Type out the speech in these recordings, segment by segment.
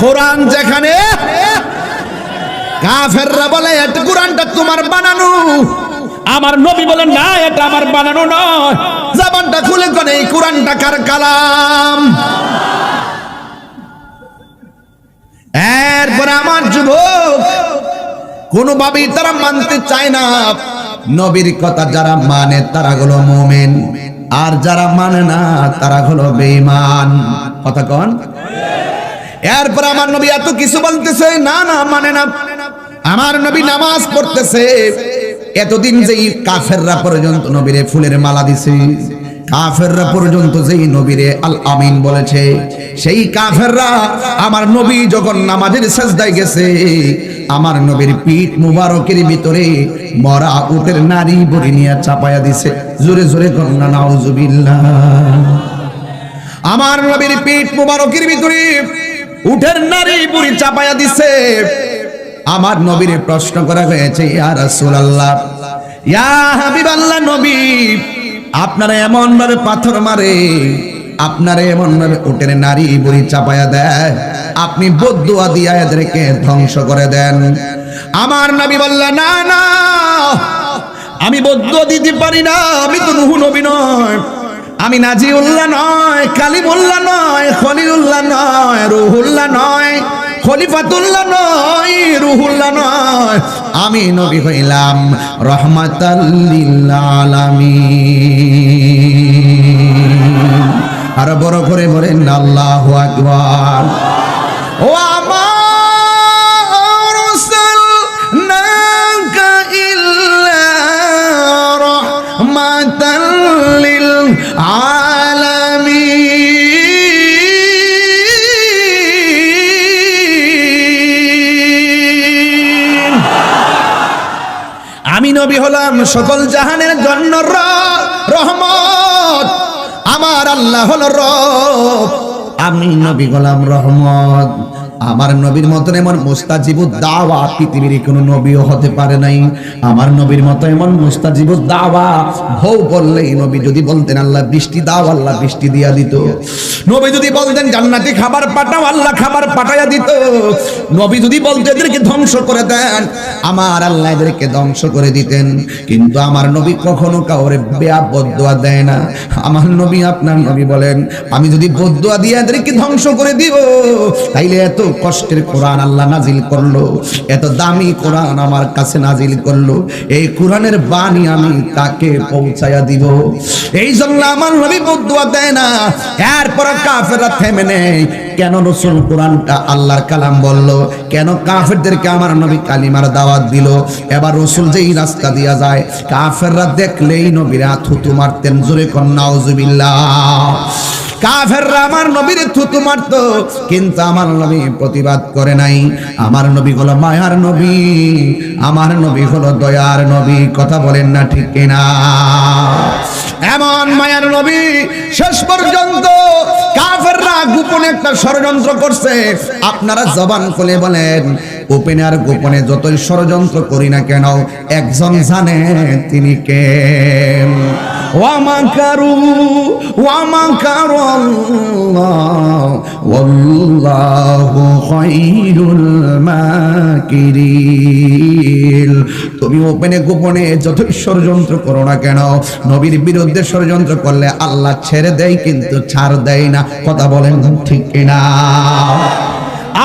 কোরআন যেখানে কাফেররা বলে এটা কোরআনটা তোমার বানানো, আমার নবী বলেন না এটা আমার বানানো নয়। জবানটা খুলে কোন এই কোরআনটা কার কালাম? এরপর আমার যুবক কোনোভাবেই তারা মানতে চায় না। নবীর কথা যারা মানে তারা হলো মুমিন, আর যারা মানে না তারা হলো বেঈমান। কথা কোন? এরপর আমার নবী এত কিছু বলতেছে, না না মানে না। আমার নবী নামাজ পড়তেছে, এতদিন যেই কাফেররা পর্যন্ত নবীরে ফুলের মালা দিছে, কাফেররা পর্যন্ত যেই নবীরে আল আমিন বলেছে, সেই কাফেররা আমার নবী যখন নামাজের সিজদায় গেছে, আমার নবীর পিঠ মুবারকের ভিতরে মরা উটের নারী বড়ি নিয়ে চাপায়া দিছে। জোরে জোরে কন্না নাউজুবিল্লাহ। আমার নবীর পিঠ মুবারকের ভিতরে উটের নারী বুড়ি চাপায়া দিছে। আমার নবীর প্রশ্ন করা হয়েছে, ইয়া রাসূলুল্লাহ, ইয়া হাবিবাল্লাহ, নবী আপনারা এমন ভাবে পাথর মারে, আপনারা এমন ভাবে উটের নারী বুড়ি চাপায়া দেয়, আপনি বদদুয়া দিয়া এদেরকে ধ্বংস করে দেন। আমার নবী বললেন, না না, আমি বদদুয়া দিতে পারি না, আমি তো নূহ নবী নয়, আমি নাজিউল্লাহ নয়, কালিমুল্লাহ নয়, খলিলুল্লাহ নয়, রুহুল্লাহ নয়, খলিফাতুল্লাহ নয়, রুহুল্লাহ নয়, আমি নবী হইলাম রাহমাতাল লিল আলামিন। আর বড় করে বলেন আল্লাহু আকবার। ও আমার রাসূলনাকা ইল্লা রাহমাতাল লিল আলামিন। আমি নবী হলাম সকল জাহানের জন্য রহমত, আমার আল্লাহ হলো রব, আমি নবী হলাম রহমত। আমার নবীর মতন এমন মুস্তাজিবুদ দাওয়া পৃথিবীর কোনো নবীও হতে পারে নাই। আমার নবীর মতো এমন মুস্তাজিবুদ দাওয়া ভৌ বললেই, নবী যদি বলতেন আল্লাহ বৃষ্টি দাও, আল্লাহ বৃষ্টি দিয়া দিত। নবী যদি বলতেন জান্নাতি খাবার পাঠাও, আল্লাহ খাবার পাঠাইয়া দিত। নবী যদি বলতেন এদেরকে ধ্বংস করে দেন, আমার আল্লাহ এদেরকে ধ্বংস করে দিতেন। কিন্তু আমার নবী কখনো কাউরে বেয়া বদদুয়া দেয় না। আমার নবী, আপনার নবী বলেন, আমি যদি বদদুয়া দিয়ে এদেরকে ধ্বংস করে দিব, তাইলে এত কষ্টের কোরআন আল্লাহ নাজিল করলো, এত দামি কোরআন আমার কাছে নাজিল করলো, এই কোরআনের বাণী আমি তাকে পৌঁছায়া দিব। এই জন্য আমার নবী বদদুয়া দেয় না। এরপর কাফেররা থেমে নেই। কেন রাসূল কোরআনটা আল্লাহর কালাম বলল, কেন কাফেরদেরকে আমার নবী কালিমার দাওয়াত দিল। এবার রাসূল যেই রাস্তা দিয়া যায়, কাফেররা দেখলেই নবীরা থুতু মারতেন। জোরে কোন নাউজুবিল্লাহ। কাফেররা আমার নবীর থুতু মারত, কিন্তু আমার নবী প্রতিবাদ করে নাই। আমার নবী হলো মায়ার নবী, আমার নবী হলো দয়ার নবী। কথা বলেন না ঠিক কিনা? এমন মায়ার নবী শেষ পর্যন্ত কাফেররা গোপনে একটা ষড়যন্ত্র করছে। আপনারা জবান খুলে বলেন, গোপনে আর গোপনে যতই ষড়যন্ত্র করি না কেন, একজন জানে, তিনি কে? ওয়ামাকারু ওয়ামাকারাল্লাহ ওয়াল্লাহু খায়রুল মাকিরিন। তুমি গোপনে গোপনে যতই ষড়যন্ত্র করো না কেন, নবীর বিরুদ্ধে ষড়যন্ত্র করলে আল্লাহ ছেড়ে দেয়, কিন্তু ছাড় দেয় না। কথা বলেন ঠিক কিনা?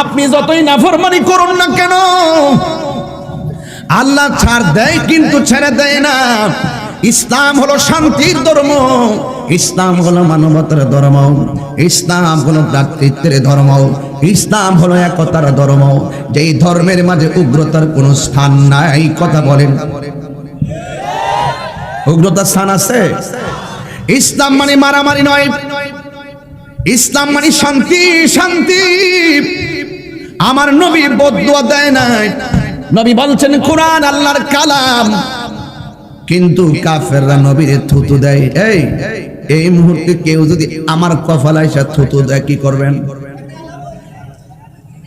আপনি যতই নাফরমানি করুন না কেন, আল্লাহ ছাড় দেয় কিন্তু ছেড়ে দেয় না। ইসলাম হলো শান্তির ধর্ম, ইসলাম হলো মানবতার ধর্ম, ইসলাম হলো ভ্রাতৃত্বের ধর্ম, ইসলাম হলো একতার ধর্ম, যেই ধর্মের মাঝে উগ্রতার কোনো স্থান নাই। কথা বলেন, উগ্রতার স্থান আছে? ইসলাম মানে মারামারি নয়, ইসলাম মানে শান্তি, শান্তি। আমার নবী বদদুয়া দেয় নাই। নবী বলছেন কোরআন আল্লাহর কালাম, কিন্তু কাফেররা নবীর থুতু দেয়। এই মুহূর্তে কেউ যদি আমার কপালে এসে থুতু দেয়, কি করবেন?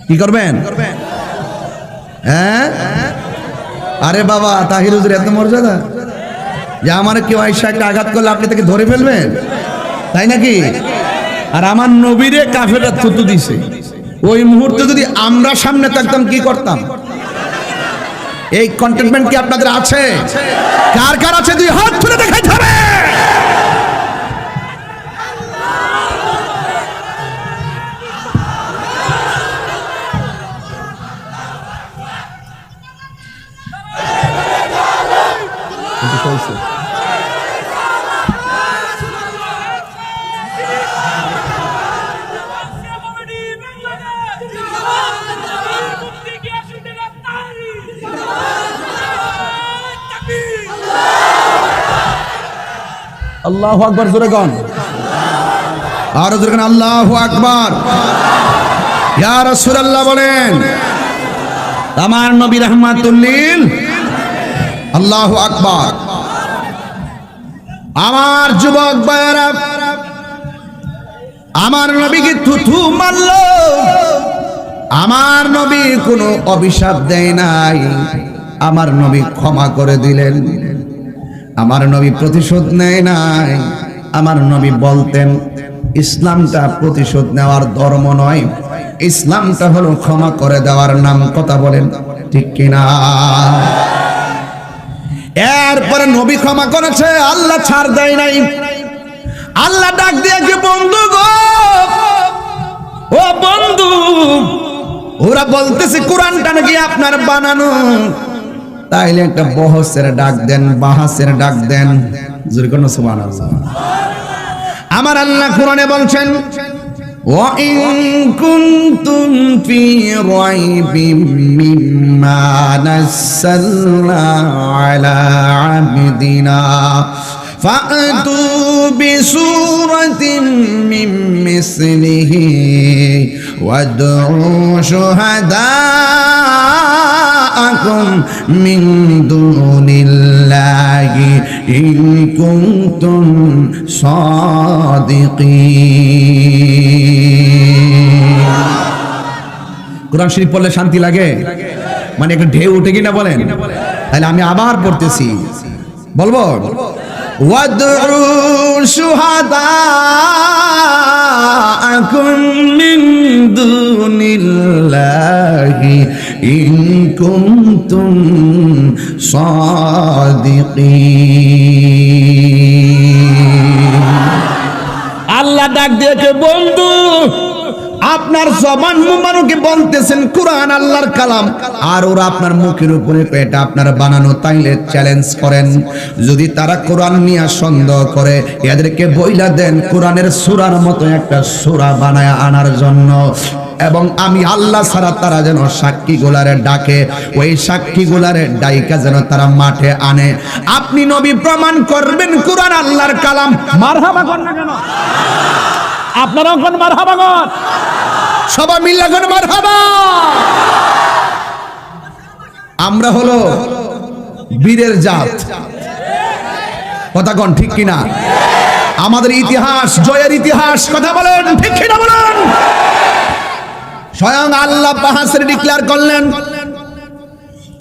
কি করবেন? হ্যাঁ, আরে বাবা, তাহির হুজুর এত মর্যাদা যে আমার কেউ আইসা একটা আঘাত করলে আপনি তাকে ধরে ফেলবেন, তাই নাকি? আর আমার নবীরে কাফেররা থুতু দিছে, ওই মুহূর্তে যদি আমরা সামনে থাকতাম কি করতাম? এই কন্টেনমেন্ট কি আপনাদের আছে? কার কার আছে দুই হাত তুলে দেখাইতে হবে। আল্লাহু আকবার, জোরে গান, আর জোরে গান, আল্লাহু আকবার। ইয়া রাসূলুল্লাহ বলেন, আমার নবী রাহমাতুল লিল, আল্লাহু আকবার। আমার যুবক ভাইরা, আমার নবীকে থুথু মারল, আমার নবী কোনো অভিশাপ দেয় নাই, আমার নবী ক্ষমা করে দিলেন, আমার নবী প্রতিশোধ নেয় নাই। আমার নবী বলতেন ইসলামটা প্রতিশোধ নেওয়ার ধর্ম নয়, ইসলামটা হলো ক্ষমা করে দেওয়ার নাম। কথা বলেন ঠিক কিনা? এরপরে নবী ক্ষমা করেছে, আল্লাহ ছাড় দেয় নাই। আল্লাহ ডাক দিয়ে কি, বন্ধু গো, ও বন্ধু, ওরা বলতেছে কোরআনটা নাকি আপনার বানানো, তাইলে একটা বহসের ডাক দেন, বাহাসের ডাক দেন। জোরে কোন সুবহানাল্লাহ। আমার আল্লাহ কোরআনে বলছেন, ওয়া ইন কুনতুম ফি রাইবিম মিম্মা নাযালনা আলা আবদিনা ফাআতু বিসূরাতিন মিন মিসলিহি ওয়াদউ শুহাদাআকুম মিন দুনিল্লাহি ইন কুনতুম সাদিকিন। কোরআন শরীফ পড়লে শান্তি লাগে, মানে একটা ঢেউ উঠে কিনা বলেন? তাহলে আমি আবার পড়তেছি, বলবো, ওয়াদউ শুহাদাআকুম মিন দুনিল্লাহি ইন কুনতুম সাদিকিন। আল্লাহ ডাক দিয়েছে, বন্ধু আপনার জবান মুবারকে বলতেছেন কোরআন আল্লাহর কালাম, আর ওরা আপনার মুখের উপরে এটা আপনার বানানো, তাইলে চ্যালেঞ্জ করেন। যদি তারা কোরআন নিয়ে সন্দেহ করে, এদেরকে বইলা দেন কোরআনের সূরার মতো একটা সূরা বানায় আনার জন্য, এবং আমি আল্লাহ ছাড়া তারা যেন সাক্ষী গোলারে ডাকে, ওই সাক্ষী গোলারে ডাইকা যেন তারা মাঠে আনে। আপনি নবী প্রমাণ করবেন কোরআন আল্লাহর কালাম। মারহাবা কর না কেন? আপনারাও কোন মারহাবা কর, সবাই মিল্লা কোন মারহাবা। আমরা হলো বীরের জাত, কথা কোন ঠিক কিনা? আমাদের ইতিহাস জয়ের ইতিহাস, কথা বলেন ঠিক কিনা বলেন? স্বয়ং আল্লাহ বাহাসের ডিক্লেয়ার করলেন,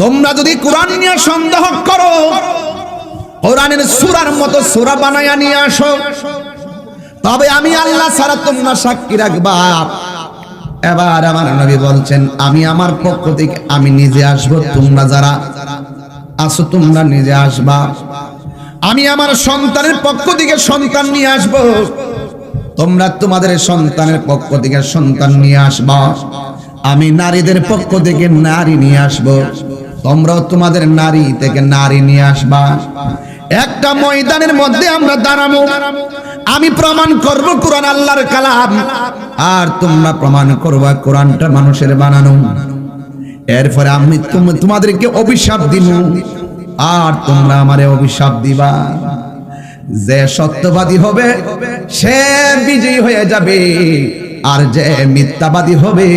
তোমরা যদি কোরআন নিয়ে সন্দেহ করো, কোরআনের সূরার মতো সূরা বানায়া নিয়ে আসো, তবে আমি আল্লাহ ছাড়া তোমরা সাক্ষী রাখবা। এবার আমার নবী বলছেন, আমি আমার পক্ষ থেকে আমি নিজে আসব, তোমরা যারা আসো তোমরা নিজে আসবা। আমি আমার সন্তানের পক্ষ থেকে সন্তান নিয়ে আসব, তোমরা তোমাদের সন্তানের পক্ষ থেকে সন্তান নিয়ে আসবা। আমি নারীদের পক্ষ থেকে নারী নিয়ে আসব, তোমরাও তোমাদের নারী থেকে নারী নিয়ে আসবা। একটা ময়দানের মধ্যে আমরা দাঁড়াবো, আমি প্রমাণ করব কোরআন আল্লাহর কালাম, আর তোমরা প্রমাণ করবা কোরআনটা মানুষের বানানো। এরপরে আমি তোমাদেরকে অভিশাপ দিব, আর তোমরা আমারে অভিশাপ দিবা। যে সত্যবাদী হবে সে বিজয়ী হয়ে যাবে, আর যে মিথ্যাবাদী হবে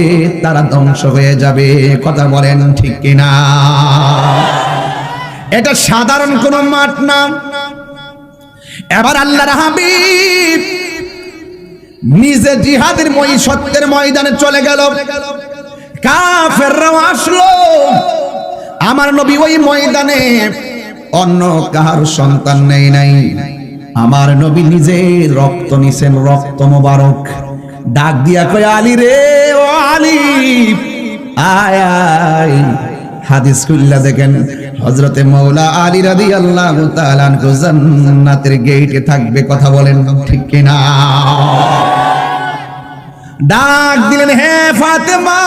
তারা ধ্বংস হয়ে যাবে। কথা বলেন ঠিক কিনা? এটা সাধারণ কোন মাঠ না। এবার আল্লাহর হাবিব নিজে জিহাদের সত্যের ময়দানে চলে গেল, কাফেররাও আসলো। আমার নবী ওই ময়দানে অন্য কাহার সন্তান নেই নাই, আমার নবী নিজে রক্ত নিছেন, রক্ত মোবারক ডাক দিয়া কয় আলী রে ও আলী আয় আয়। হাদিস খুললা দেখেন হযরতে মাওলা আলী রাদিয়াল্লাহু তাআলা আনহু জান্নাতের গেটে থাকবে। কথা বলেন ঠিক কিনা? ডাক দিলেন হে ফাতেমা।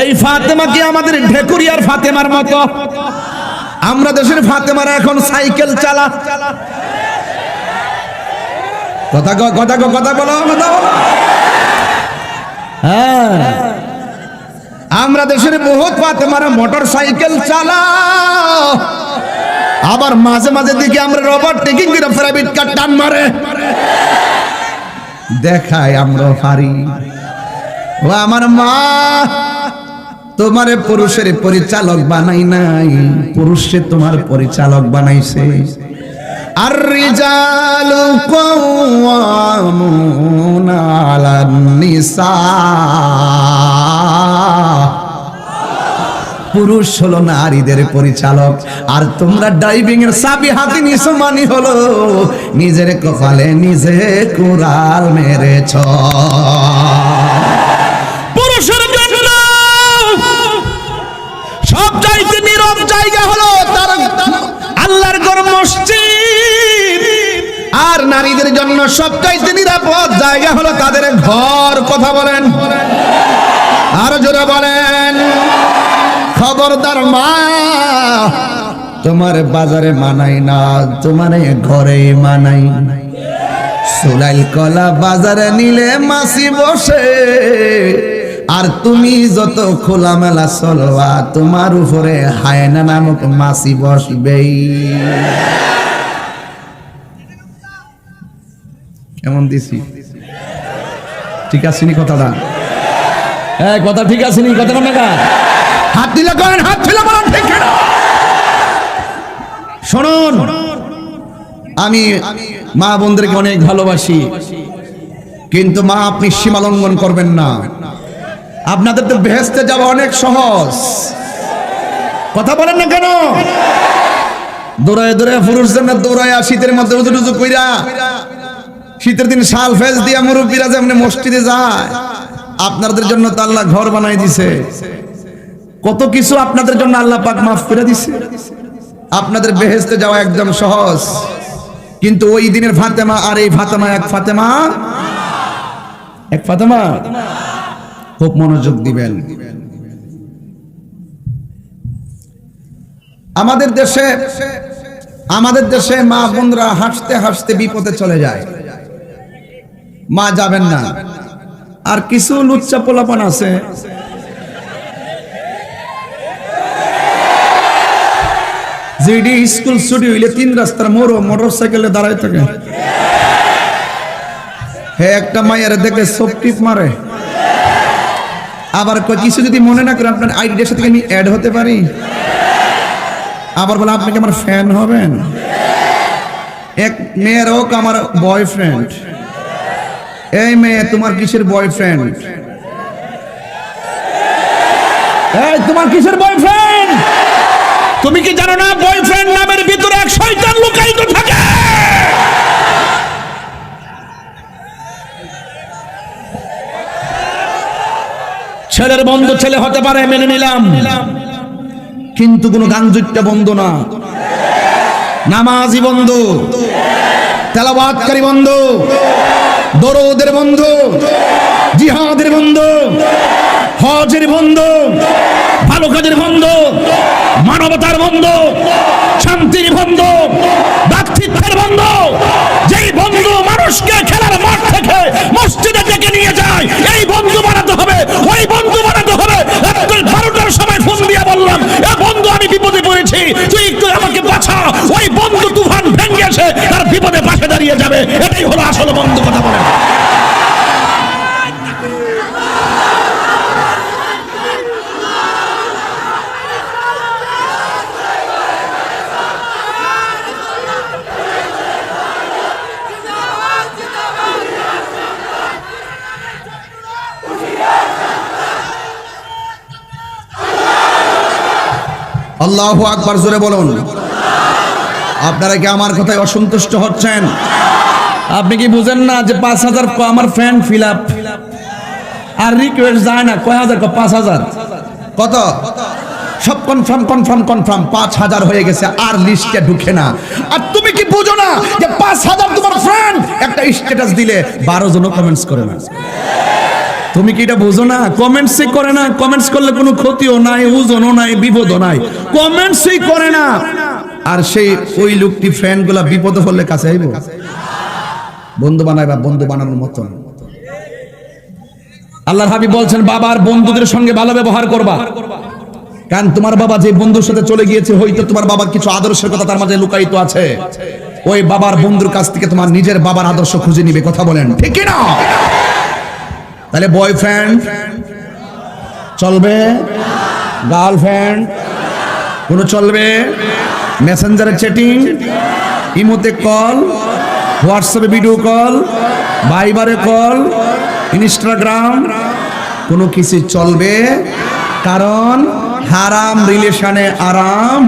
এই ফাতেমা কি আমাদের ঢেকুরিয়ার ফাতেমার মতো? আমরা দেশের ফাতেমারা এখন সাইকেল চালা। কথা কথা কথা বলো কথা বলো। হ্যাঁ, আমরা দেশের বহুত ফাতেমারা মোটর সাইকেল চালা। আবার মাঝে মাঝে দিকে আমরা রবার টেকিং করে প্রাইভেট কার টান মারে দেখায় আমরা পারি। ও আমার মা, তোমারে পুরুষের পরিচালক বানাই নাই, পুরুষে তোমার পরিচালক বানাইছে। আর রিজালু কাওয়ামুনা আলান নিসা, পুরুষ হলো নারীদের পরিচালক, আর তোমরা ড্রাইভিং এর চাবি হাতে নিছো মানে হলো নিজের কপালে নিজে কুড়াল মেরেছ। পুরুষের জন্য সব চাইতে নীরব জায়গা হলো তার আল্লাহর ঘর মসজিদ, আর নারীদের জন্য সবচাইতে নিরাপদ জায়গা হলো তাদের ঘর। কথা বলেন, আরো জোরে বলেন। খবরদার মা, তোমার বাজারে মানাই না, তোমার ঘরে মানাই। সুলাইল কলা বাজারে নিলে মাসি বসে, আর তুমি যত খোলামেলা চলবা তোমার উপরে হায়না নামক মাসি বসবেই। কেমন দিছি? ঠিক আছে নি কথাটা? হ্যাঁ, কথা ঠিক আছে নি? কথা কোন না? হাত দিলে করেন, হাত দিলে বলেন ঠিক না? শুনুন, আমি মা বোনদেরকে অনেক ভালোবাসি, কিন্তু মা আপনি সীমা লঙ্ঘন করবেন না। আপনাদের তো বেহেশতে যাওয়া অনেক সহজ। কথা বলেন না কেন? দৌড়ায় দৌড়ায় পুরুষদের না দৌড়ায় শীতের মধ্যে উজু টুজু কইরা, শীতের দিন শাল ফেজ দিয়া মুরব্বীরা যেমন মসজিদে যায়, আপনাদের জন্য তো আল্লাহ ঘর বানাই দিছে, কত কিছু আপনাদের জন্য আল্লাহ পাক মাফ করে দিছে। আপনাদের বেহেশতে যাওয়া একদম সহজ, কিন্তু ওই দিনের ফাতেমা আর এই ফাতেমা এক ফাতেমা, এক ফাতেমা। খুব মনোযোগ দিবেন। আমাদের দেশে মা বোনরা হাসতে হাসতে বিপদে চলে যায়। মা যাবেন না। আর কিছু লুচ্চা পোলাপান আছে, যেডি স্কুল ছুটি হইলে 3 রাস্তার মোড় মোটর সাইকেলে দাঁড়ায় থাকে। হে একটা মায়ের দেখে সব টিপ মারে। আবার কিছু যদি মনে না করে আপনার আইডির সাথে আমি অ্যাড হতে পারি, আবার বলে আপনি কি আমার ফ্যান হবেন? এক মেয়ের হোক আমার বয়ফ্রেন্ড। এই মেয়ে, তোমার কিসের বয়ফ্রেন্ড? এই তোমার কিসের বয়ফ্রেন্ড? তুমি কি জানো না বয়ফ্রেন্ড নামের ভিতরে এক শয়তান লুকায়িত থাকে? ছেলের বন্ধু ছেলে হতে পারে, মেনে নিলাম, কিন্তু কোনো গাঞ্জুট্টা বন্ধু না, নামাজি বন্ধু, তেলাওয়াতকারী বন্ধু, দরুদের বন্ধু, জিহাদের বন্ধু, হজের বন্ধু, ভালো কাজের বন্ধু, মানবতার বন্ধু, শান্তির বন্ধু, ব্যক্তিত্বের বন্ধু, যেই বন্ধু মানুষকে খেলার মাঠ থেকে মসজিদে ডেকে নিয়ে যায়, এই বন্ধু বানাতে হবে। ওই বন্ধু বানাতে হবে। 12টার সময় ফোন দিয়ে বললাম, এ বন্ধু আমি বিপদে পড়েছি, তুই একটু আমাকে বাঁচা। ওই বন্ধু তুফান ভেঙে এসে তার বিপদে পাশে দাঁড়িয়ে যাবে। এটাই হলো আসল বন্ধু। কথা বলে আল্লাহু আকবার, জোরে বলুন। আপনারা কি আমার কথায় অসন্তুষ্ট হচ্ছেন? আপনি কি বুঝেন না যে 5,000 আমার ফ্রেন্ড ফিল আপ আর রিকোয়েস্ট যায় না, কয় হাজার 5,000 কত সব কনফার্ম 5,000 হয়ে গেছে আর লিস্টে ঢুকে না। আর তুমি কি বুঝো না যে 5,000 তোমার ফ্রেন্ড একটা স্ট্যাটাস দিলে 12 জন কমেন্টস করে না? তুমি কি এটা বুঝো না? কমেন্টসই করে না, কমেন্টস করলে কোনো ক্ষতিও নাই, ওজনও নাই, বিপদও নাই, কমেন্টসই করে না। আর সেই ওই লোকটি ফ্রেন্ডগুলা বিপদ হলে কাছে আইবো, বন্ধু বানাইবা, বন্ধু বানানোর মতন। আল্লাহর হাবিব বলছেন বাবার বন্ধুদের সঙ্গে ভালো ব্যবহার করবা, কারণ তোমার বাবা যে বন্ধুর সাথে চলে গিয়েছে হয়তো তোমার বাবার কিছু আদর্শের কথা তার মাঝে লুকায়িত আছে। ওই বাবার বন্ধুর কাছ থেকে তোমার নিজের বাবার আদর্শ খুঁজে নিবে, কথা বলেন ঠিক কি না? তাহলে বয়ফ্রেন্ড চলবে, গার্লফ্রেন্ড কোন চলবে, মেসেঞ্জারে চ্যাটিং, ইমোতে কল, হোয়াটসঅ্যাপে ভিডিও কল, ভাইবারে কল, ইনস্টাগ্রাম কোনো কিছু চলবে, কারণ হারাম রিলেশনে আরাম।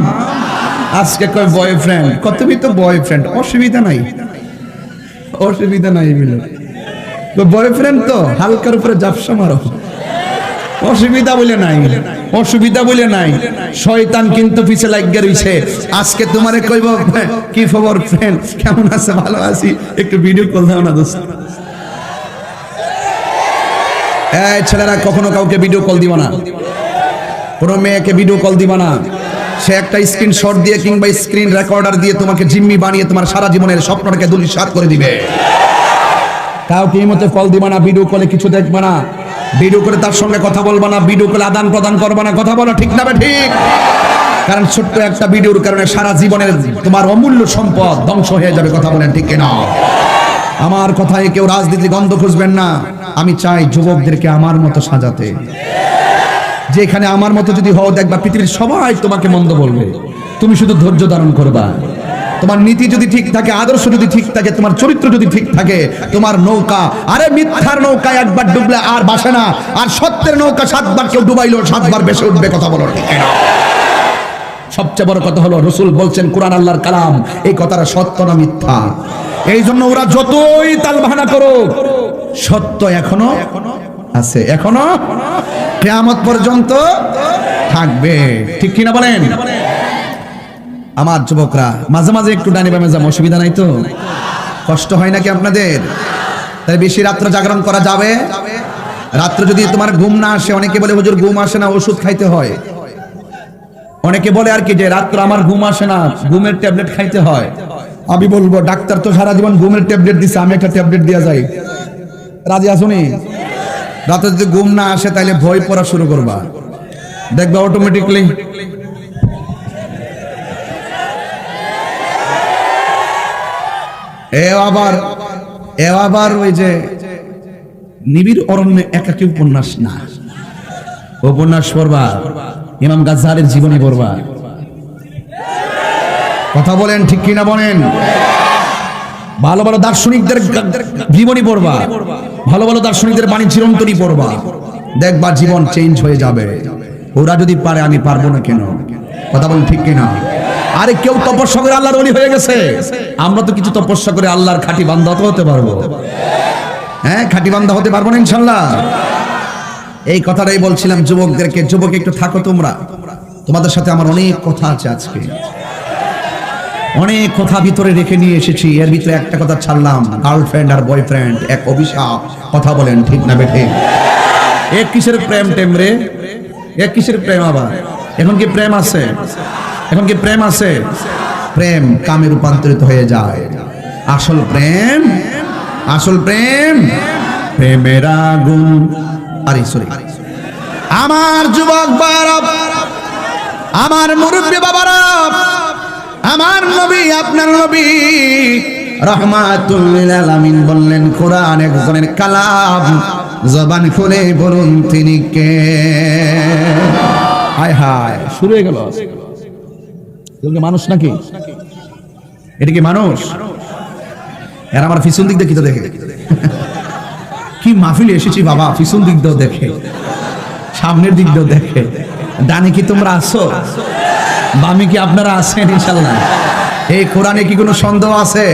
আজকে কয় বয়ফ্রেন্ড, কত তো বয়ফ্রেন্ড, অসুবিধা নাই, অসুবিধা নাই বলে বয়ফ্রেন্ড তো হালকার উপরে জাপসা মারো, অসুবিধা বলে নাই, অসুবিধা বলে নাই। শয়তান কিন্তু পিছে লাগিয়ে রইছে। আজকে তোমারে কইব কি খবর ফ্রেন্ড, কেমন আছে? ভালো আছি, একটু ভিডিও কল দাও না দোস্ত। এই ছেলেরা কখনো কাউকে ভিডিও কল দিবা না, কোনো মেয়েকে ভিডিও কল দিবা না। সে একটা স্ক্রিনশট দিয়ে কিংবা স্ক্রিন রেকর্ডার দিয়ে তোমাকে জিম্মি বানিয়ে তোমার সারা জীবনের স্বপ্নটাকে ধূলিসাৎ করে দিবে। কাউকে এই মতে কল দিবা না, ভিডিও কলে কিছু দেখবা না, ভিডিও করে তার সঙ্গে কথা বলবা না, ভিডিও কলে আদান প্রদান করবা না, কথা বলো ঠিক না ঠিক? কারণ ছোট্ট একটা ভিডিওর কারণে সারা জীবনের তোমার অমূল্য সম্পদ ধ্বংস হয়ে যাবে, কথা বলেন ঠিক কিনা? আমার কথায় কেউ রাজনীতি গন্ধ খুঁজবেন না। আমি চাই যুবকদেরকে আমার মতো সাজাতে, যেখানে আমার মতো যদি হও দেখবা পৃথিবীর সবাই তোমাকে মন্দ বলবে, তুমি শুধু ধৈর্য ধারণ করবা। তোমার নীতি যদি ঠিক থাকে, আদর্শ যদি ঠিক থাকে, তোমার চরিত্র যদি ঠিক থাকে, তোমার নৌকা, আরে মিথ্যার নৌকায় একবার ডুবলে আর ভাসে না, আর সত্যের নৌকা 7 বার কেউ ডুবাইলো 7 বার ভেসে উঠবে, কথা বলো ঠিক না? সবচেয়ে বড় কথা হলো রাসূল বলছেন কোরআন আল্লাহর কালাম, এই কথাটা সত্য না মিথ্যা। এই জন্য ওরা যতই তালবাহানা করুক, সত্য এখনো আছে, এখনো কিয়ামত পর্যন্ত থাকবে, ঠিক কিনা বলেন? আমার যুবকরা মাঝে মাঝে একটু ডানে বামে যাবো, অসুবিধা নাই তো? কষ্ট হয় নাকি আপনাদের? তাই বেশি রাত্র জাগরণ করা যাবে? রাত্রে যদি তোমার ঘুম না আসে, অনেকে বলে হুজুর ঘুম আসে না, ওষুধ খাইতে হয়। অনেকে বলে আর কি যে রাত্রে আমার ঘুম আসে না, ঘুমের ট্যাবলেট খাইতে হয়। আমি বলবো ডাক্তার তো সারা জীবন ঘুমের ট্যাবলেট দিছে, আমি একটা ট্যাবলেট দিয়া যাই, রাজি আসুনি? রাতে যদি ঘুম না আসে তাহলে ভয় পড়া শুরু করবা, দেখবা অটোমেটিকলি এ আবার ওই যে নিবিড় অরণ্যে একাকী উপন্যাস না, উপন্যাস পড়বা, ইমাম গাজ্জালির জীবনী পড়বা, কথা বলেন ঠিক কিনা বলেন? ভালো ভালো দার্শনিকদের জীবনী পড়বা, ভালো ভালো দার্শনিকদের বাণী চিরন্তনী পড়বা, দেখবা জীবন চেঞ্জ হয়ে যাবে। ওরা যদি পারে আমি পারবো না কেন? কথা বলেন ঠিক কিনা? আরে কেউ তপস্যা করে আল্লাহর ওলি হয়ে গেছে, আমরা তো কিছু তপস্যা করে আল্লাহর খাঁটি বান্দা হতে পারবো। হ্যাঁ, খাঁটি বান্দা হতে পারবো না ইনশাআল্লাহ। এই কথাটাই বলছিলাম যুবকদেরকে, যুবক একটু থাকো তোমরা, তোমাদের সাথে আমার অনেক কথা আছে, আজকে অনেক কথা ভিতরে রেখে নিয়ে এসেছি। এর ভিতরে একটা কথা ছাড়লাম, গার্লফ্রেন্ড আর বয়ফ্রেন্ড এক অভিশাপ, কথা বলেন ঠিক না বেঠে? এক কিসের প্রেম টেম রে, এক কিসের প্রেম? আবার এখন কি প্রেম আছে? এখন কি প্রেম আছে? প্রেম কামে রূপান্তরিত হয়ে যায়। আসল প্রেম, আসল প্রেম প্রেমের আগুন। আরে সরি, আমার যুবক বাবারা, আমার মুরব্বী বাবারা, আমার নবী, আপনার নবী রাহমাতুল লিল আলামিন বললেন কোরআন একজনের কালাম, জবান খুলে বলুন তিনি কে? হায় হায়, শুরু হয়ে গেল। মানুষ নাকি? এটা কি মানুষ? এর আমার পিছন দিক দিয়ে দেখে কি মাহফিলে এসেছি বাবা, পিছন দিক দিয়েও দেখে, সামনের দিক দিয়েও দেখে। ডানে কি তোমরা আছো? বামে কি আপনারা আছেন? ইনশাআল্লাহ। এই কোরআনে কি কোনো সন্দেহ আছে?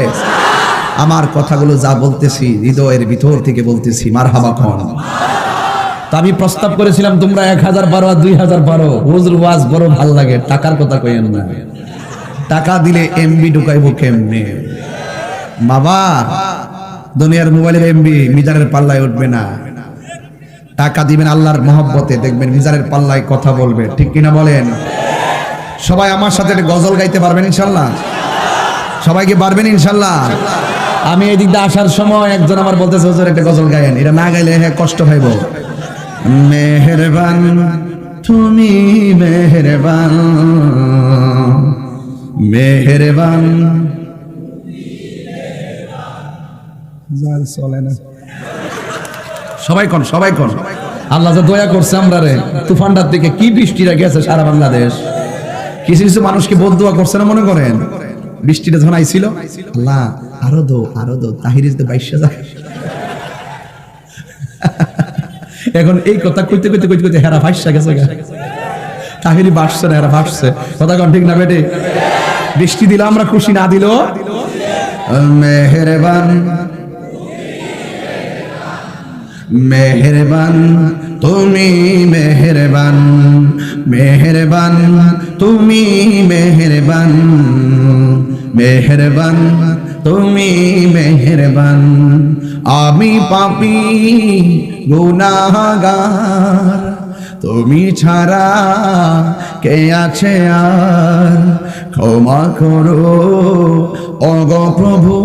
আমার কথাগুলো যা বলতেছি হৃদয়ের ভিতর থেকে বলতেছি মারহাবা কোন। তা আমি প্রস্তাব করেছিলাম তোমরা 1000 পারো আর 2000 পারো, হুজুর ওয়াজ বড় ভাল লাগে, টাকার কথা কইেন না। টাকা দিলে এমবি ঢুকাইবো কেমনে বাবা? দুনিয়ার মোবাইলের এমবি মিজানের পাল্লায় উঠবে না। টাকা দিবেন আল্লাহর মহব্বতে, দেখবেন মিজানের পাল্লায় কথা বলবে। ঠিক কিনা বলেন? সবাই আমার সাথে একটা গজল গাইতে পারবেন ইনশাল্লাহ? সবাইকে পারবেন ইনশাল্লাহ? আমি এই দিক দিয়ে আসার সময় একজন আমার বলতেছে হুজুর একটা গজল গায়েন, এটা না গাইলে হ্যাঁ কষ্ট পাইব। মেহেরবান তুমি মেহেরবান, মেহেরবান চলে না। সবাই কোন, সবাই কোন। আল্লাহ যে দয়া করছে আমরা রে, তুফানটার দিকে কি বৃষ্টিটা গেছে সারা বাংলাদেশ। কিছু কিছু মানুষকে বদদুয়া করছে না মনে করেন? বৃষ্টিটা যখন আইছিল, আল্লাহ আরো দো আরো দো, তাহিরিস তো 22,000। এখন এই কথা কইতে কইতে কইতে কইতে হেরা ভাইসা গেছে, তাহিরি বাসছে না, হেরা ভাসছে। কথা কোন ঠিক না বেটে? বৃষ্টি দিল আমরা খুশি, না দিল মেহেরবান মেহেরবান তুমি মেহেরবান, মেহেরবান তুমি মেহেরবান, মেহেরবান তুমি মেহেরবান। আমি পাপী গুনাহগার, তুমি ছাড়া কে আছে আর? ক্ষমা করো ওগো প্রভু,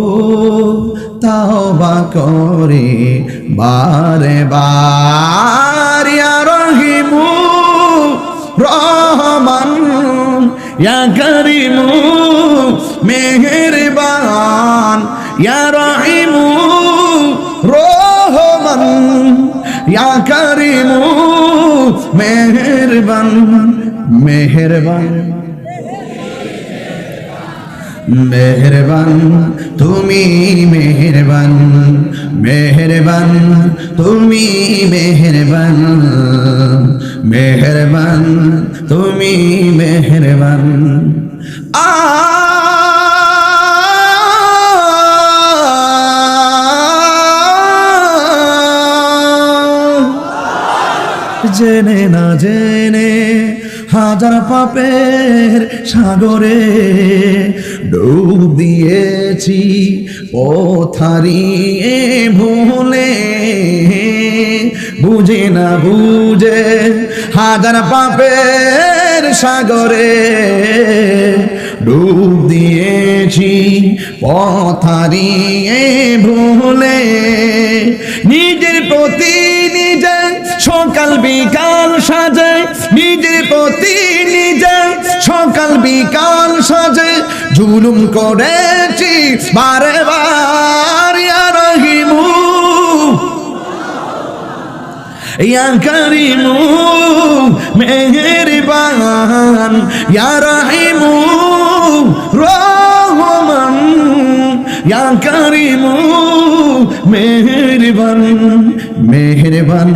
তাওবা করি বারে বার। ইয়া রহিমু রহমান, ইয়া করিমু মেহেরবান, ইয়া রহিমু রহমান, ইয়া করিমু মেহেরবান, মেহেরবান মেহেরবান তুমি মেহেরবান, মেহেরবান তুমি মেহেরবান, মেহেরবান তুমি মেহেরবান। জেনে না জেনে হাজার পাপের সাগরে ডুব দিয়েছি, পথ হারিয়ে ভুলে। বুঝে না বুঝে হাজার পাপের সাগরে ডুব দিয়েছি, পথ হারিয়ে ভুলে। নিজের প্রতি নিজে সকাল বিকাল সাজে, নিজের প্রতি নিজে সকাল বিকাল সাজে জুলুম করেছি বারে বার। ইয়া রহিমু ইয়া করিমু মেহেরবান, ইয়া রহিমু রহমান, ইয়া করিমু মেহেরবান, মেহেরবান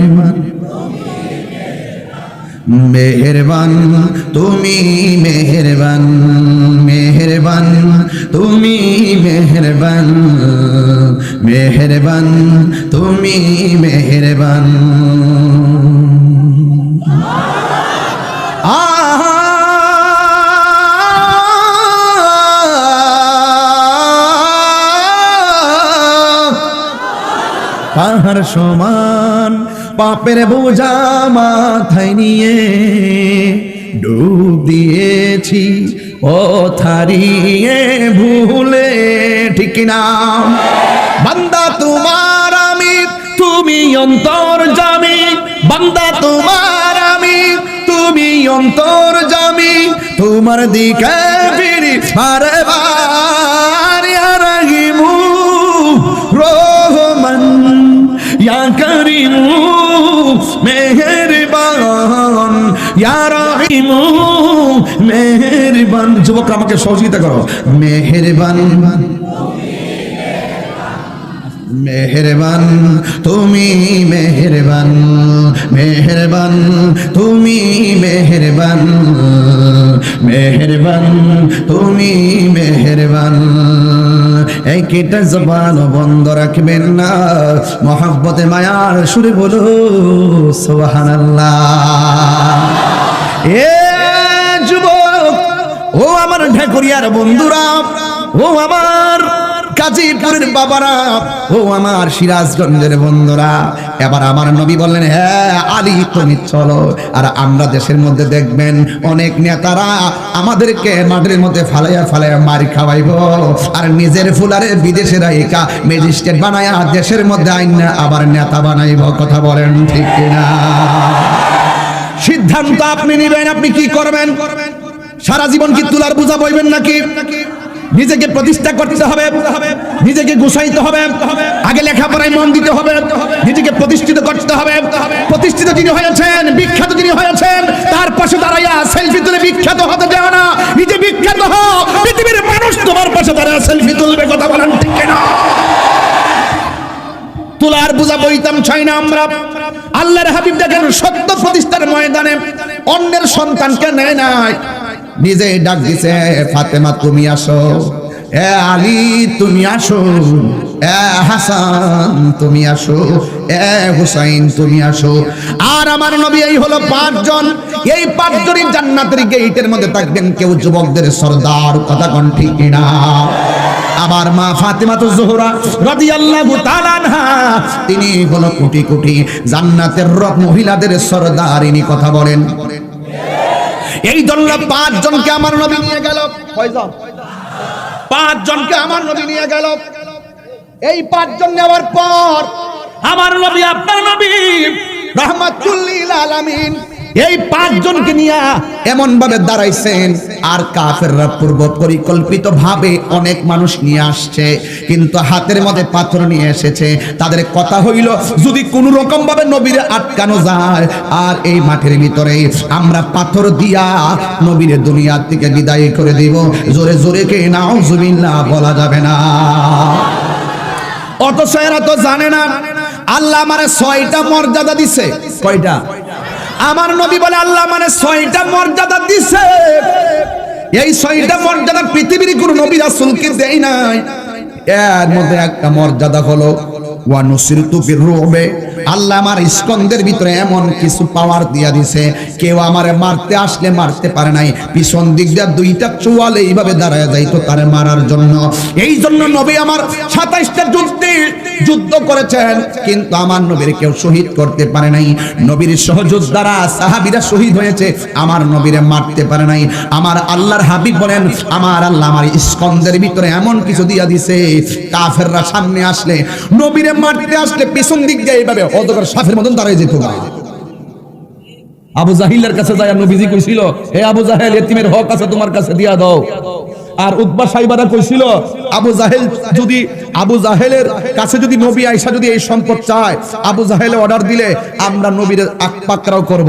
মেহেরবান তুমি মেহেরবান, মেহেরবান তুমি মেহেরবান, মেহেরবান তুমি মেহেরবান। পাহাড় সমান পাপের বোঝা মাথায় নিয়ে ডুব দিয়েছি, পথ হারিয়ে ভুলে। ঠিক না বান্দা তোমার আমি, তুমি অন্তর্যামী। বান্দা তোমার আমি, তুমি অন্তর্যামী। তোমার দিকে ফিরি বারে বার। ইয়া রহিমু রহমান, ইয়া করিমু মেহেরবান, ইয়া রহিমু মেহেরবান। যুবকরা আমাকে সহযোগিতা করো। মেহেরবান মেহেরবান তুমি মেহেরবান, মেহেরবান তুমি মেহেরবান, মেহেরবান তুমি মেহেরবান। এই কেটা জবান বন্ধ রাখবেন না, মহব্বতে মায়ার সুরে বলো সুবহানাল্লাহ। এ যুবক, ও আমার ঢাকুরিয়ার বন্ধুরা, ও আমার গাজীপুরের বাবারা, ও আমার সিরাজগঞ্জের বন্ধুরা, এবার আমার নবী বললেন, হ্যাঁ আলী তুমি চলো। আর আমরা দেশের মধ্যে দেখবেন অনেক নেতারা আমাদেরকে মাঠের মধ্যে ফালাইয়া ফালাইয়া মারি খাওয়াইব, আর নিজের ফুলারে বিদেশে রাইকা ম্যাজিস্ট্রেট বানায়া দেশের মধ্যে আইনা আবার নেতা বানাইব। কথা বলেন ঠিক কিনা? সিদ্ধান্ত আপনি নেবেন, আপনি কি করবেন। সারা জীবন কি তুলার বোঝা বইবেন নাকি? নিজেকে প্রতিষ্ঠা করতে হবে, নিজেকে গুছাইতে হবে, আগে লেখাপড়ায় মন দিতে হবে, নিজেকে প্রতিষ্ঠিত করতে হবে। প্রতিষ্ঠিত যিনি হয়েছেন, বিখ্যাত যিনি হয়েছেন, তার পাশে দাঁড়াইয়া সেলফি তুলে বিখ্যাত হতে দেও না, নিজে বিখ্যাত হও। পৃথিবীর মানুষ তোমার পাশে দাঁড়ায় সেলফি তুলবে। কথা বলেন ঠিক কিনা? তুলার বোঝা বইতাম চাই না আমরা। আল্লাহর হাবিব দেখেন সত্য প্রতিষ্ঠার ময়দানে অন্যের সন্তানকে নেয় নাই, নিজে ডাক দিছে, ফাতেমা তুমি আসো, এ আলী তুমি আসো, এ হাসান তুমি আসো, এ হুসাইন তুমি আসো। আর আমার নবী এই হলো 5 জন, এই 5 জনই জান্নাতের গেটের মধ্যে থাকবেন, কেউ যুবকদের সরদার। কথা কোন ঠিক কিনা? আবার মা ফাতেমাতুজ জোহরা রাদিয়াল্লাহু তাআলা আনহা, তিনি হলো কোটি কোটি জান্নাতের মহিলাদের সরদারিনী। কথা বলেন। এই জন্য 5 জনকে আমার নবী নিয়ে গেল। কয়জন? 5 জনকে আমার নবী নিয়ে গেল। এই 5 জন নেওয়ার পর আমার নবী, আপনার নবী রাহমাতুল লিল আলামিন, এই 5 জনকে নিয়ে এমন ভাবে দাঁড়াইছেন, আর কাফেররা পূর্ব পরিকল্পিত ভাবে অনেক মানুষ নিয়ে আসছে, কিন্তু হাতের মধ্যে পাথর নিয়ে এসেছে। তাদের কথা হইল, যদি কোন রকম ভাবে নবীরে আটকানো যায়, আর এই মাঠের ভিতরে আমরা পাথর দিয়া নবীরে দুনিয়া থেকে বিদায় করে দিব। জোরে জোরে কে নাউজুবিল্লাহ বলা যাবে না। অথচ এরা তো জানে না আল্লাহ আমারে 6টা মর্যাদা দিছে। কয়টা? আমার নবী বলে আল্লাহ মানে 6টা মর্যাদা দিছে। এই 6টা মর্যাদা পৃথিবীর কোন নবী রাসূলকে দেয় নাই। এর মধ্যে একটা মর্যাদা হলো ওয়া নুসিরতু বিররুবে, আল্লাহ আমার স্কন্দের ভিতরে এমন কিছু পাওয়ার দিয়া দিছে, কেউ আমারে মারতে আসলে মারতে পারে নাই, পিছন দিক দিয়ে 2টা চোয়াল এইভাবে দাঁড়ায় যাইতো তারে মারার জন্য। এই জন্য নবী আমার 27টা যুদ্ধ করেছেন, কিন্তু আমার নবীর কেউ শহীদ করতে পারে নাই। নবীর সহযোদ্ধারা সাহাবীরা শহীদ হয়েছে, আমার নবীরে মারতে পারে নাই। আমার আল্লাহর হাবিব বলেন, আমার আল্লাহ আমার স্কন্দের ভিতরে এমন কিছু দিয়া দিছে, কাফেররা সামনে আসলে, নবীরে মারতে আসলে পিছন দিক দিয়ে এইভাবে অন্ধকার সাপের মতন দাঁড়ায় যেত না। আবু জাহিলের কাছে যায় নবীজি কইছিল, হে আবু জাহেল, এতিমের হক আছে তোমার কাছে দিয়া দাও। আর উতবা সাইবারা কইছিল, আবু জাহেলের কাছে যদি নবী আয়েশা যদি এই সম্পদ চায়, আবু জাহেলে অর্ডার দিলে আমরা নবীর আকপাকরাও করব।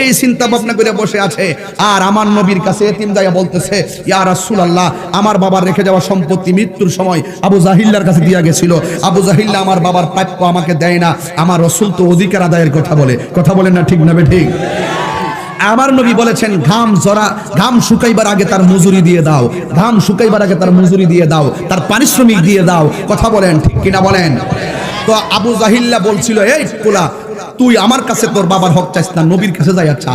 এই চিন্তা ভাবনা করে বসে আছে। আর আমার নবীর কাছে এতিম যাইয়া বলতেছে, ইয়া রাসূলুল্লাহ, আমার বাবার রেখে যাওয়া সম্পত্তি মৃত্যুর সময় আবু জাহিল্লার কাছে দিয়া গেছিল। আবু জাহিল্লা আমার বাবার প্রাপ্য আমাকে দেয় না, আমার রাসূল তো অধিকার আদায়ের কথা বলে। কথা বলেন না ঠিক না ঠিক? আমার নবী বলেছেন, ঘাম শুকাইবার আগে তার মজুরি দিয়ে দাও, ঘাম শুকাইবার আগে তার মজুরি দিয়ে দাও, তার পারিশ্রমিক দিয়ে দাও। কথা বলেন ঠিক কিনা বলেন? তো আবু জাহিল্লা বলছিল, এই পোলা, তুই আমার কাছে তোর বাবার হক চাইছ না, নবীর কাছে যাই। আচ্ছা,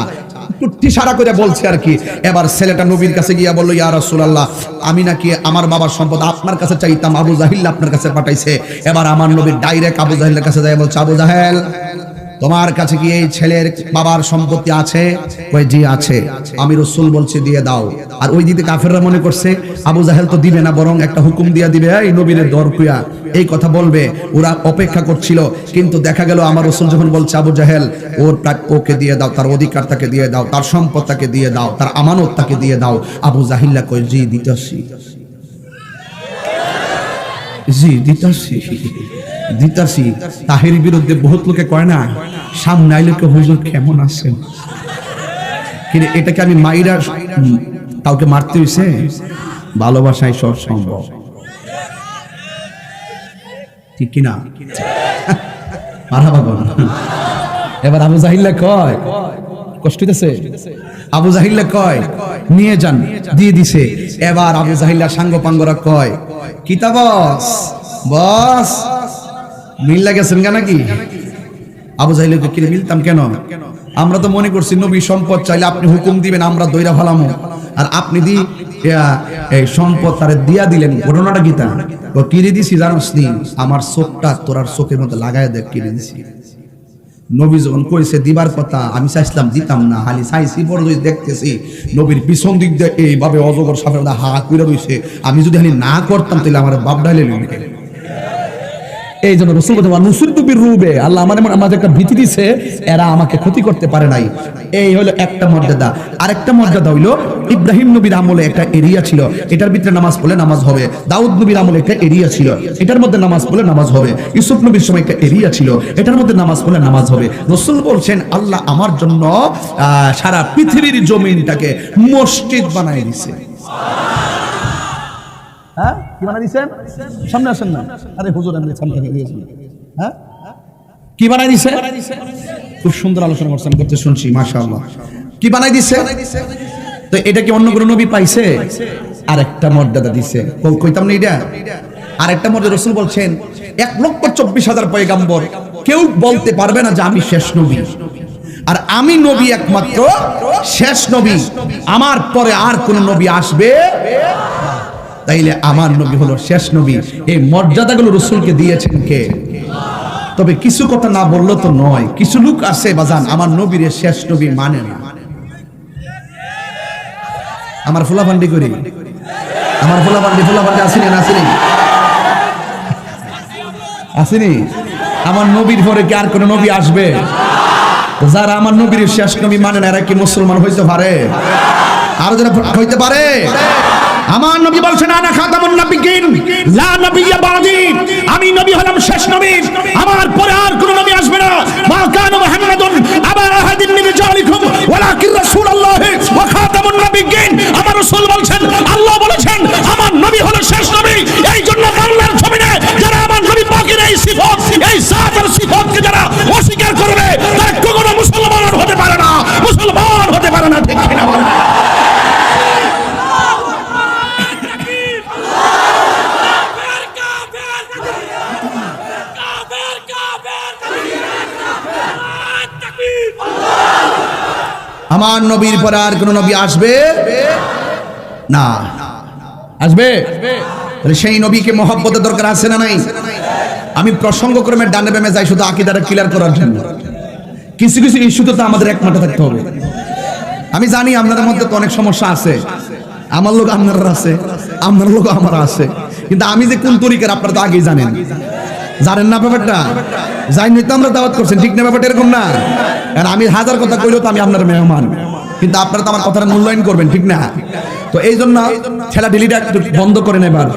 একটু ইশারা করে বলছে আর কি। এবার ছেলেটা নবীর কাছে গিয়া বলল, ইয়া রাসূলুল্লাহ, আমি নাকি আমার বাবার সম্পদ আপনার কাছে চাইতাম, আবু জাহিল্লা আপনার কাছে পাঠাইছে। এবার আমার নবী ডাইরেক্ট আবু জাহিল্লার কাছে যায়, বলছে, আবু জাহেল, তোমার কাছে কি এই ছেলের বাবার সম্পত্তি আছে? কই, জি আছে। আমি রাসূল বলছি দিয়ে দাও। আর ওই দিকে কাফেররা মনে করছে আবু জাহেল তো দিবে না, বরং একটা হুকুম দিয়া দিবে, এই নবীর দর কুয়া এই কথা বলবে। ওরা অপেক্ষা করছিল, কিন্তু দেখা গেল আমার রাসূল যখন বলছে, আবু জাহেল ওর প্রাপ্যকে দিয়ে দাও, তার অধিকার তাকে দিয়ে দাও, তার সম্পদ তাকে দিয়ে দাও, তার আমানত তাকে দিয়ে দাও। আবু জাহিল্লা কই, জি দিতাছি, জি দিতাছি দিতাছি। তাহের বিরুদ্ধে বহুত লোকে কয় না, সামনে আইলে কে হুজুর কেমন আছেন, কিন্তু এটাকে আমি মাইরা কাউকে মারতে হইছে? ভালোবাসায় সব সম্ভব, ঠিক কিনা? মারহাবা বল। এবার আবু জাহিল্লা কয়, কষ্ট হইতেছে? আবু জাহিল্লা কয়, নিয়ে যান, দিয়ে দিছে। এবার আবু জাহিল্লা সাঙ্গ পাঙ্গরা কয় কিতা বস বস মিল লাগেছেন কেন নাকি? আবু জাহিলকে কিরে মিলতাম কেন? আমরা তো মনে করছি নবী সম্পদ চাইলে আপনি হুকুম দিবেন আমরা দইরা ফেলামো, আর আপনি এই সম্পদ তারে দিয়া দিলেন। ঘটনাটা গীতা ও কিরে দিছি জানোস নি? আমার চোখটা তোরার চোখের মধ্যে লাগায় দেখ কিরে দিছি। নবী যখন কইছে দিবার কথা আমি চাইছিলাম দিতাম না, খালি চাইছি বড় দেখতেছি নবীর পিছন দিক দিয়ে এইভাবে অজগর সাপের মধ্যে হা কইরা রইছে। আমি যদি খালি না করতাম তাহলে আমার বাপ ডাইলে লইল। এই জন্য রাসূল বলেন নুসিরতু বিররুবে, আল্লাহ আমাদের একটা ভীতি দিয়েছে, এরা আমাকে ক্ষতি করতে পারে নাই। এই হলো একটা মর্যাদা। আরেকটা মর্যাদা হইলো ইব্রাহিম নবীর আমলে একটা এরিয়া ছিল, এটার ভিতরে নামাজ পড়লে নামাজ হবে। দাউদ নবীর আমলে একটা এরিয়া ছিল, এটার মধ্যে নামাজ পড়লে নামাজ হবে। ইউসুফ নবীর সময় একটা এরিয়া ছিল, এটার মধ্যে নামাজ পড়লে নামাজ হবে। রাসূল বলছেন আল্লাহ আমার জন্য সারা পৃথিবীর জমিনটাকে মসজিদ বানায় দিয়েছে। হ্যাঁ কি বানাই দিছেন? সামনে আসেন না, আরে হুজুর আমি সামনে দিয়েছি। হ্যাঁ কি বানাই দিছে? খুব সুন্দর আলোচনা করতে শুনছি, মাশাআল্লাহ। কি বানাই দিছে? তো এটা কি অন্য কোনো নবী পাইছে? আরেকটা মর্যাদা দিছে, কইতাম না এটা আরেকটা মর্যাদা। রাসূল বলছেন 1,24,000 পয়গম্বর, কেউ বলতে পারবে না যে আমি শেষ নবী, আর আমি নবী একমাত্র শেষ নবী, আমার পরে আর কোন নবী আসবে। তাইলে আমার নবী হলো শেষ নবী। এই মর্যাদাগুলো রাসূলকে দিয়েছেন কে? তবে কিছু কথা না বললে তো নয়, কিছু লোক আছে বাজান আমার নবীর শেষ নবী মানে না। আমার ফুলাফান্ডি করি, আমার ফুলাফান্ডি আসেনি না আসেনি? আমার নবীর পরে কি আর কোন নবী আসবে? যারা আমার নবীর শেষ নবী মানে না এরা কি মুসলমান হইতে পারে? আরো যারা হইতে পারে? আমার নবী বলছেন আনা খাতামুন নবিয়্যিন লা নবিয়্যা বাদি, আমি নবী হলাম শেষ নবী, আমার পরে আর কোন নবী আসবে না। মা কানা মুহাম্মাদুন আবা আহাদিন মিন রিজালিকুম ওয়ালাকিন রাসূলুল্লাহি ওয়া খাতামুন নবিয়্যিন। আমার রাসূল বলছেন, আল্লাহ বলেছেন আমার নবী হলো শেষ নবী। এই জন্য বাংলার জমিনে যারা আমার নবী পাকের এই সিফত, এই জাতের সিফতকে যারা অস্বীকার করবে তারা কখনো মুসলমান হতে পারে না, মুসলমান হতে পারে না। ঠিক কিনা বলেন? আমার নবীর পর আর কোন নবী আসবে না। আসবে? সেই নবীকে মহব্বতের দরকার আছে না নাই? আমি প্রসঙ্গক্রমে ডানে বামে যাই শুধু আকীদাটা ক্লিয়ার করার জন্য। কিছু কিছু ইস্যুতে তো আমাদের একমাত্র থাকতে হবে। আমি জানি আপনাদের মধ্যে তো অনেক সমস্যা আছে, আমার লোক আপনারা আছে, আপনার লোক আমার আছে, কিন্তু আমি যে কোন তরিকার আপনারা তো আগেই জানেন না ব্যাপারটা। যাই নয়তো আমরা দাওয়াত করছেন, ঠিক না? ব্যাপারটা এরকম না। আর আমি হাজার কথা কইলেও তো আমি আপনার মেহমান, কিন্তু আপনারা তো আমার কথাটা মূল্যায়ন করবেন, ঠিক না? তো এই জন্য ঠেলা ঢিলিটা একটু বন্ধ করেন। এবার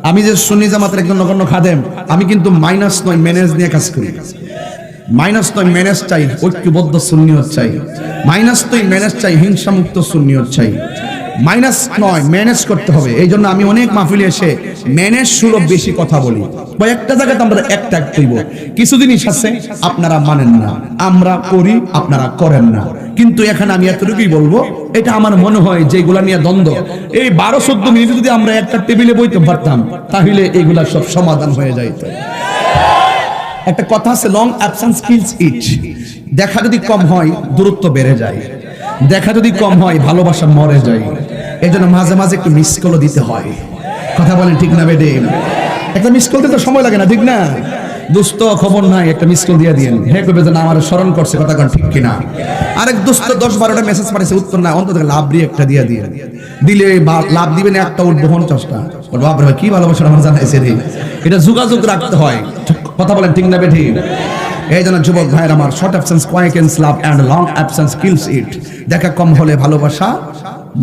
আমি যে সুন্নি জামাতের একজন নগণ্য খাদেম, আমি কিন্তু -9 ম্যানেজ নিয়ে কাজ করি। -9 ম্যানেজ চাই, ঐক্যবদ্ধ সুন্নিয়ত চাই। -2 ম্যানেজ চাই, হিংসামুক্ত সুন্নিয়ত চাই। -9 ম্যানেজ করতে হবে। এই জন্য আমি অনেক মাহফিলে এসে ম্যানেজ সুলভ বেশি কথা বলি। কয়েকটা জায়গাতে আমরা একটা কইব, কিছু জিনিস আছে আপনারা মানেন না, আমরা করি আপনারা করেন না। কিন্তু এখানে আমি এতটুকুই বলবো, এটা আমার মনে হয় যেগুলা নিয়ে দ্বন্দ্ব, এই 12-14 মিনিট যদি আমরা একটা টেবিলে বইতে পারতাম তাহলে এগুলা সব সমাধান হয়ে যাইত। একটা কথা আছে, লং অ্যাবসেন্স কিলস ইট। দেখা যদি কম হয় দূরত্ব বেড়ে যায়, দেখা যদি কম হয় ভালোবাসা মরে যায়। এই জন্য মাঝে মাঝে একটু মিস কল দিতে হয়। কথা বলেন ঠিক না বেডে? একটা মিস কল দিতে সময় লাগে না, ঠিক না? দোস্ত খবর নাই, একটা মিস কল দিয়ে দিয়েন, হ্যাঁ কবে যেন আমার স্মরণ করছে, কথা কারণ ঠিক কিনা? আরেক দোস্ত 10-12টা মেসেজ পাঠিয়েছে, উত্তর না, অন্তত লাভ দিয়ে একটা দিয়ে দিলে লাভ দিবেন একটা উঠবো 50টা। বাপরে ভাই কি ভালোবাসা আমার জানাইছে রে। এটা যোগাযোগ রাখতে হয়। কথা বলেন ঠিক না বেঠি? এই জন্য যুবক ভাইয়ের আমার, short absence quickens love and long absence kills it. দেখা কম হলে ভালোবাসা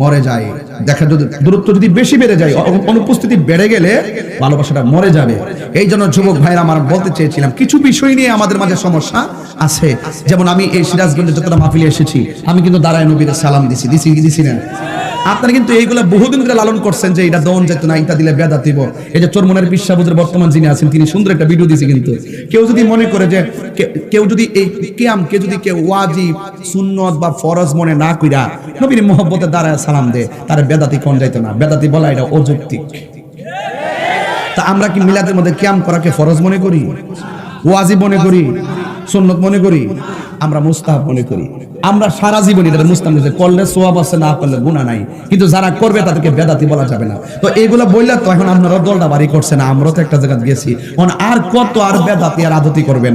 মরে যায়। দেখা যদি দূরত্ব যদি বেশি বেড়ে যায়, অনুপস্থিতি বেড়ে গেলে ভালোবাসাটা মরে যাবে। এই জন্য যুবক ভাইয়ের আমার বলতে চেয়েছিলাম, কিছু বিষয় নিয়ে আমাদের মাঝে সমস্যা আছে। যেমন আমি এই সিরাজগঞ্জে যতটা মাহফিলে এসেছি, আমি কিন্তু দাঁড়ায় নবীর সালাম দিছি না? আপনারা কিন্তু এইগুলা বহুদিন ধরে লালন করছেন যে এটা দন যেত না, এটা দিলে বেদাত হইব। এই যে চরমনের বিশ্বাবুজের বর্তমান যিনি আছেন তিনি সুন্দর একটা ভিডিও দিয়েছে। কিন্তু কেউ যদি মনে করে যে কেউ যদি এই কে যদি কেউ ওয়াজিব সুন্নত বা ফরজ মনে না কইরা নবীর মহব্বতে দাঁড়ায় সালাম দে, তার বেদাতি কোন যাইতো না। বেদাতি বলা এটা অযৌক্তিক। তা আমরা কি মিলাদের মধ্যে কিয়াম করাকে ফরজ মনে করি, ওয়াজিব মনে করি, সুন্নত মনে করি? আমরা মুস্তাহাব মনে করি। আমরা সারা জীবন এটা মুস্তাহাব মনে করি, করলে সওয়াব আছে, না করলে গুনাহ নাই। কিন্তু যারা করবে তাদেরকে বেদাতি বলা যাবে না। তো এইগুলা বললা তো এখন আপনারা দলটা বাড়ি করছেন, আমরা তো একটা জায়গা গেছি, আর কত আর বেদাতি আর আদতি করবেন।